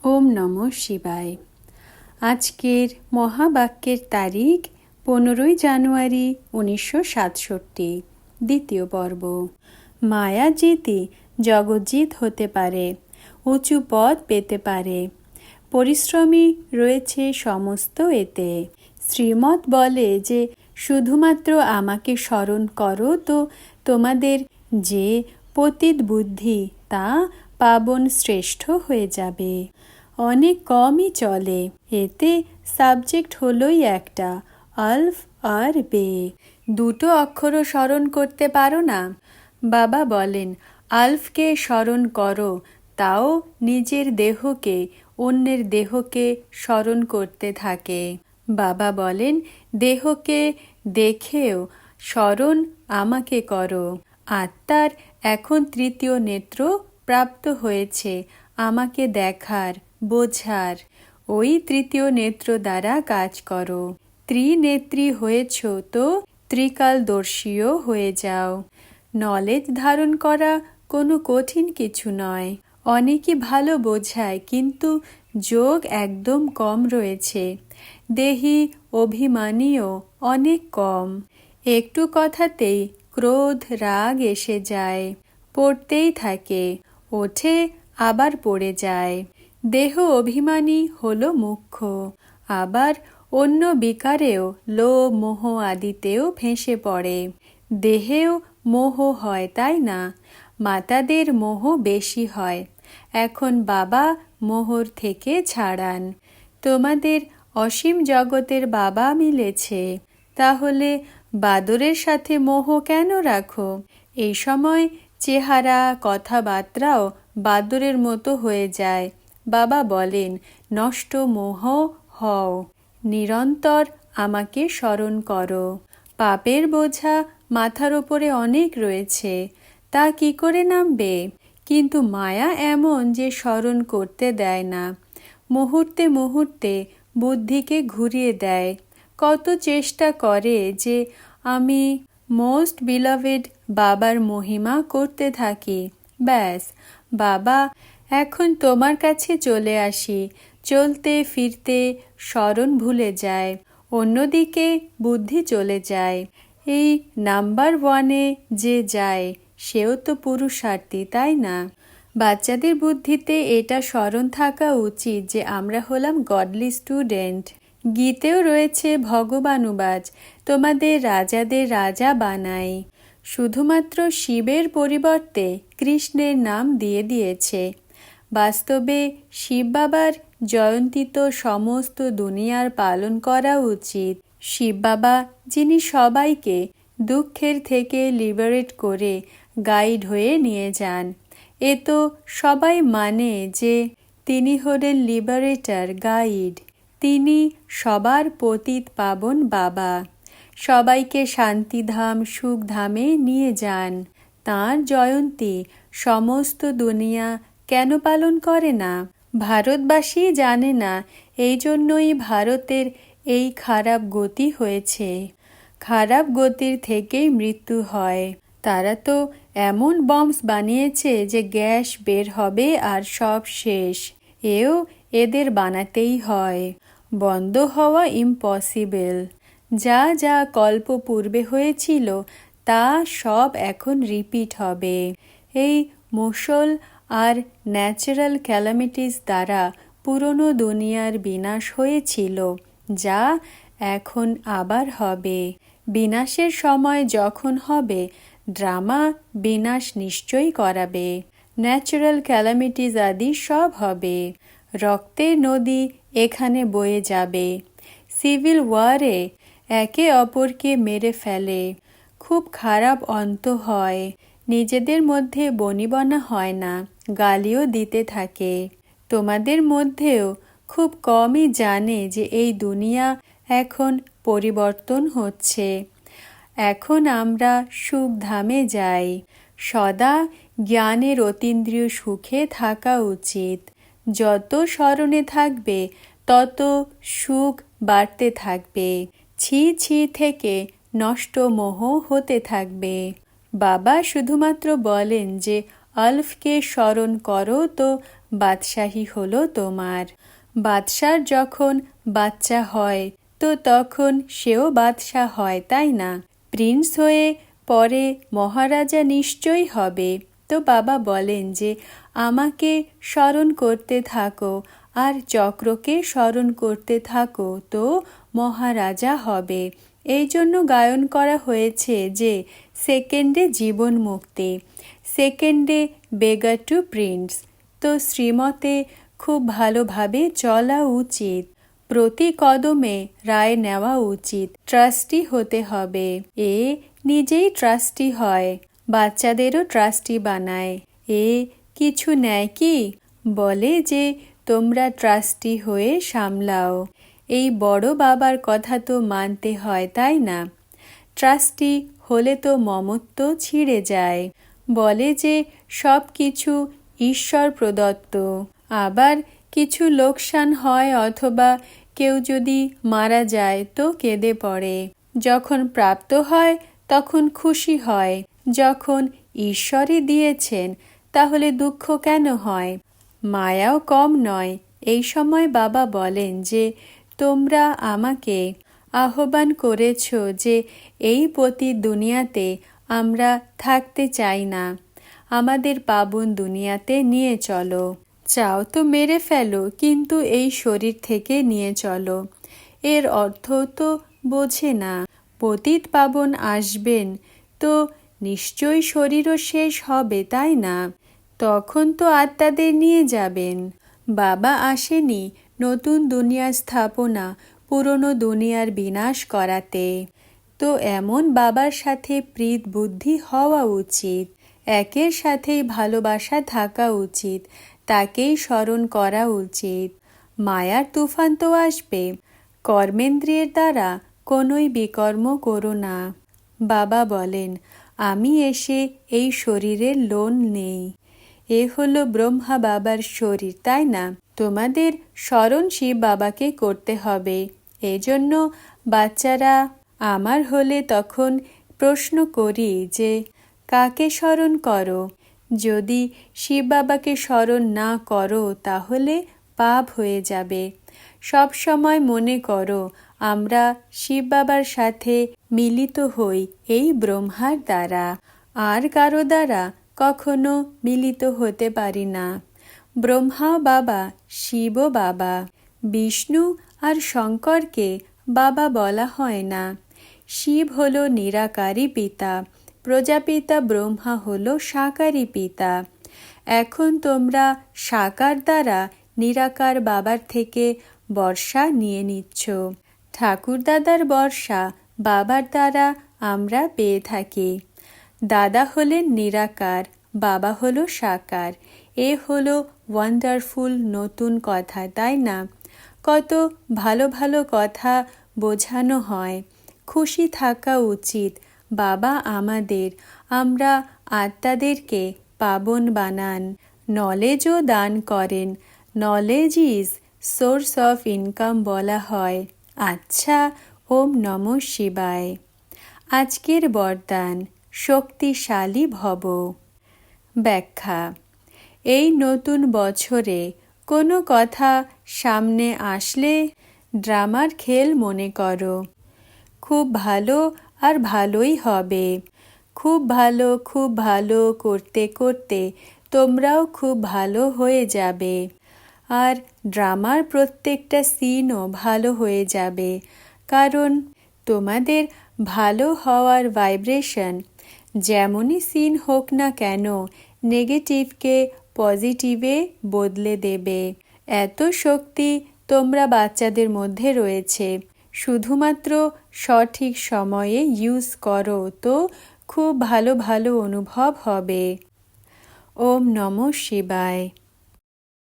ওম নমঃ শিবায়। আজকের মহাবাক্যের তারিখ 15 জানুয়ারি 1967, দ্বিতীয় পর্ব। মায়া জিতই জগজ্জিৎ হতে পারে, উঁচু পদ পেতে পারে, পরিশ্রমী রয়েছে সমস্ত এতে। শ্রীমত বলে যে শুধুমাত্র আমাকে স্মরণ করো তো তোমাদের যে পতিত বুদ্ধি তা পাবন শ্রেষ্ঠ হয়ে যাবে। অনেক কমই চলে, এতে সাবজেক্ট হলোই একটা, আলফ আর বে। দুটো অক্ষরও স্মরণ করতে পারো না? বাবা বলেন আলফকে স্মরণ করো, তাও নিজের দেহকে অন্যের দেহকে স্মরণ করতে থাকে। বাবা বলেন দেহকে দেখেও স্মরণ আমাকে করো। আত্মার এখন তৃতীয় নেত্র প্রাপ্ত হয়েছে আমাকে দেখার, বোঝার। ওই তৃতীয় নেত্র দ্বারা কাজ করো। ত্রিনেত্রী হয়েছ তো ত্রিকালদর্শীও হয়ে যাও। নলেজ ধারণ করা কোনো কঠিন কিছু নয়। অনেকই ভালো বোঝায়, কিন্তু যোগ একদম কম রয়েছে। দেহি অভিমানীও অনেক কম। একটু কথাতেই ক্রোধ রাগ এসে যায়, পড়তেই থাকে, ওঠে আবার পড়ে যায়। দেহ অভিমানী হলো মুখ্য, আবার অন্য বিকারেও লোভ মোহ আদিতেও ফেঁসে পড়ে। দেহেও মোহ হয়, তাই না? মাতাদের মোহ বেশি হয়। এখন বাবা মোহর থেকে ছাড়ান। তোমাদের অসীম জগতের বাবা মিলেছে, তাহলে বাদরের সাথে মোহ কেন রাখো? এই সময় চেহারা কথাবার্তাও বাদরের মতো হয়ে যায়। বাবা বলেন নষ্ট মোহ হও, নিরন্তর আমাকে স্মরণ করো। পাপের বোঝা মাথার ওপরে অনেক রয়েছে, তা কি করে নামবে? কিন্তু মায়া এমন যে স্মরণ করতে দেয় না, মুহূর্তে মুহূর্তে বুদ্ধিকে ঘুরিয়ে দেয়। কত চেষ্টা করে যে আমি মোস্ট বিলাভেড বাবার মহিমা করতে থাকি। ব্যাস, বাবা এখন তোমার কাছে চলে আসি, চলতে ফিরতে স্মরণ ভুলে যায়, অন্যদিকে বুদ্ধি চলে যায়। এই নাম্বার 1-এ যে যায় সেও তো পুরুষার্থী, তাই না? বাচ্চাদের বুদ্ধিতে এটা স্মরণ থাকা উচিত যে আমরা হলাম গডলি স্টুডেন্ট। গীতেও রয়েছে ভগবানুবাচ, তোমাদের রাজাদের রাজা বানাই। শুধুমাত্র শিবের পরিবর্তে কৃষ্ণের নাম দিয়ে দিয়েছে। বাস্তবে শিব বাবার জয়ন্তী তো সমস্ত দুনিয়ার পালন করা উচিত। শিব বাবা যিনি সবাইকে দুঃখের থেকে লিবারেট করে গাইড হয়ে নিয়ে যান, এ তো সবাই মানে যে তিনি হলেন লিবারেটর, গাইড। তিনি সবার পতিত পাবন বাবা, সবাইকে শান্তিধাম সুখধামে নিয়ে যান। তাঁর জয়ন্তী সমস্ত দুনিয়া কেন পালন করে না? ভারতবাসী জানে না, এই জন্যই ভারতের এই খারাপ গতি হয়েছে। খারাপ গতির থেকেই মৃত্যু হয়। তারা তো এমন বম্বস বানিয়েছে যে গ্যাস বের হবে আর সব শেষ। এও এদের বানাতেই হয়, বন্ধ হওয়া ইম্পসিবল। যা যা কল্প পূর্বে হয়েছিল তা সব এখন রিপিট হবে। এই মুষল আর ন্যাচারাল ক্যালামিটিস দ্বারা পুরনো দুনিয়ার বিনাশ হয়েছিল, যা এখন আবার হবে। বিনাশের সময় যখন হবে, ড্রামা বিনাশ নিশ্চয়ই করাবে। ন্যাচারাল ক্যালামিটিস আদি সব হবে। রক্তের নদী এখানে বয়ে যাবে। সিভিল ওয়ারে একে অপরকে মেরে ফেলে, খুব খারাপ অন্ত হয়। নিজেদের মধ্যে বনিবনা হয় না, গালিও দিতে থাকে। তোমাদের মধ্যেও খুব কমই জানে যে এই দুনিয়া এখন পরিবর্তন হচ্ছে। এখন আমরা সুখধামে যাই। সদা জ্ঞানের অতীন্দ্রিয় সুখে থাকা উচিত। যত স্মরণে থাকবে তত সুখ বাড়তে থাকবে। ছি ছি থেকে নষ্ট মোহ হতে থাকবে। বাবা শুধুমাত্র বলেন যে আলফকে স্মরণ করো তো বাদশাহী হলো তোমার। বাদশার যখন বাচ্চা হয় তো তখন সেও বাদশাহ হয়, তাই না? প্রিন্স হয়ে পরে মহারাজা নিশ্চয়ই হবে। তো বাবা বলেন যে আমাকে স্মরণ করতে থাকো আর চক্রকে স্মরণ করতে থাকো, তো মহারাজা হবে। এই জন্য গায়ন করা হয়েছে যে সেকেন্ডে জীবন মুক্তি, সেকেন্ডে বেগার টু প্রিন্স। তো শ্রীমতে খুব ভালোভাবে চলা উচিত, প্রতি কদমে রায় নেওয়া উচিত, ট্রাস্টি হতে হবে। এ নিজেই ট্রাস্টি হয়, বাচ্চাদেরও ট্রাস্টি বানায়। এ কিছু নেয় কি, বলে যে তোমরা ট্রাস্টি হয়ে সামলাও। এই বড় বাবার কথা তো মানতে হয়, তাই না? ট্রাস্টি হলে তো মমত্ব ছিঁড়ে যায়, বলে যে সব কিছু ঈশ্বর প্রদত্ত। আবার কিছু লোকসান হয় অথবা কেউ যদি মারা যায় তো কেঁদে পড়ে। যখন প্রাপ্ত হয় তখন খুশি হয়। যখন ঈশ্বরই দিয়েছেন তাহলে দুঃখ কেন হয়? মায়াও কম নয়। এই সময় বাবা বলেন যে তোমরা আমাকে আহ্বান করেছ যে এই পতি দুনিয়াতে আমরা থাকতে চাই না, আমাদের পাবন দুনিয়াতে নিয়ে চলো। চাও তো মেরে ফেলো, কিন্তু এই শরীর থেকে নিয়ে চলো। এর অর্থ তো বোঝে না। পতিত পাবন আসবেন তো নিশ্চয়ই শরীরও শেষ হবে, তাই না? তখন তো আত্মাদের নিয়ে যাবেন। বাবা আসেনি নতুন দুনিয়ার স্থাপনা, পুরনো দুনিয়ার বিনাশ করাতে। তো এমন বাবার সাথে প্রীত বুদ্ধি হওয়া উচিত, একের সাথেই ভালোবাসা থাকা উচিত, তাকেই স্মরণ করা উচিত। মায়ার তুফান তো আসবে, কর্মেন্দ্রিয়ের দ্বারা কোনোই বিকর্ম করো না। বাবা বলেন আমি এসে এই শরীরের লোন নেই। এ হলো ব্রহ্মা বাবার শরীর, তাই না? তোমাদের স্মরণ শিব বাবাকে করতে হবে। এজন্য বাচ্চারা আমার হলে তখন প্রশ্ন করি যে কাকে স্মরণ করো? যদি শিব বাবাকে স্মরণ না করো তাহলে পাপ হয়ে যাবে। সব সময় মনে করো আমরা শিব বাবার সাথে মিলিত হই এই ব্রহ্মার দ্বারা, আর কারো দ্বারা কখনো মিলিত হতে পারি না। ব্রহ্মা বাবা, শিব বাবা, বিষ্ণু আর শঙ্করকে বাবা বলা হয় না। শিব হলো নিরাকারী পিতা, প্রজাপিতা ব্রহ্মা হলো সাকারী পিতা। এখন তোমরা সাকার দ্বারা নিরাকার বাবার থেকে বর্ষা নিয়ে নিচ্ছ। ঠাকুর দাদার বর্ষা বাবার দ্বারা আমরা পেয়ে থাকি। দাদা হলেন নিরাকার, বাবা হলো সাকার। এ হলো ওয়ান্ডারফুল নতুন কথা, তাই না? কত ভালো ভালো কথা বোঝানো হয়। খুশি থাকা উচিত। বাবা আমাদের, আমরা আত্মাদেরকে পাবন বানান, নলেজও দান করেন। Knowledge is source of income বলা হয়। আচ্ছা, ওম নমঃ শিবায়। আজকের বরদান, শক্তিশালী ভব। ব্যাখ্যা: এই নতুন বছরে কোনো কথা সামনে আসলে ড্রামার খেল মনে করো। খুব ভালো আর ভালোই হবে। খুব ভালো করতে করতে তোমরাও খুব ভালো হয়ে যাবে। আর ড্রামার প্রত্যেকটা সিনও ভালো হয়ে যাবে, কারণ তোমাদের ভালো হওয়ার ভাইব্রেশন যেমনই সিন হোক না কেন নেগেটিভকে পজিটিভে বদলে দেবে। এত শক্তি তোমরা বাচ্চাদের মধ্যে রয়েছে, শুধুমাত্র সঠিক সময়ে ইউজ করো তো খুব ভালো ভালো অনুভব হবে। ওম নমঃ শিবায়।